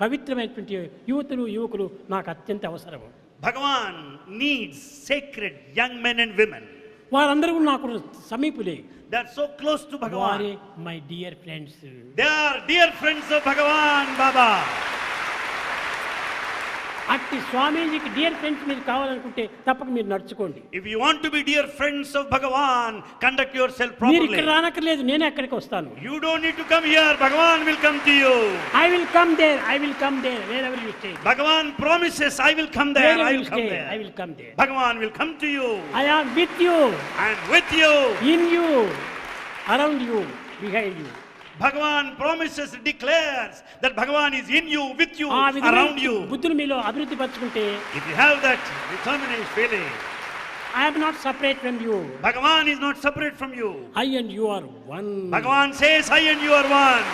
పవిత్రమైనటువంటి యువకులు నాకు అత్యంత అవసరము. Bhagavan needs sacred young men and women. వారందరూ నాకు సమీపులే. They are so close to Bhagavan. వారే my dear friends. They are dear friends of Bhagavan Baba. అట్టి స్వామీజీకి డియర్ ఫ్రెండ్స్ మీరు కావాలనుకుంటే తప్పక మీరు నడుచుకోండి. If you want to be dear friends of Bhagavan, conduct yourself మీరు properly. ఇక్కడ రానక్కర్లేదు, నేనే అక్కడికి వస్తాను. You don't need to come here. Bhagavan will come to you. I will come there wherever you stay. Bhagavan promises, I will come there. Wherever I you will come stay, there. I will come there. Bhagavan will come to you. I am with you, I am with you. in you, around you, behind you. Bhagavan promises, declares that Bhagavan is in you, with you, ఆ around విధమైన you. బుద్ధులు మీలో అభివృద్ధి పరచుకుంటే If you have that determined feeling, I am not separate from you. Bhagavan is not separate from you. I and you are one. Bhagavan says, I and you are one.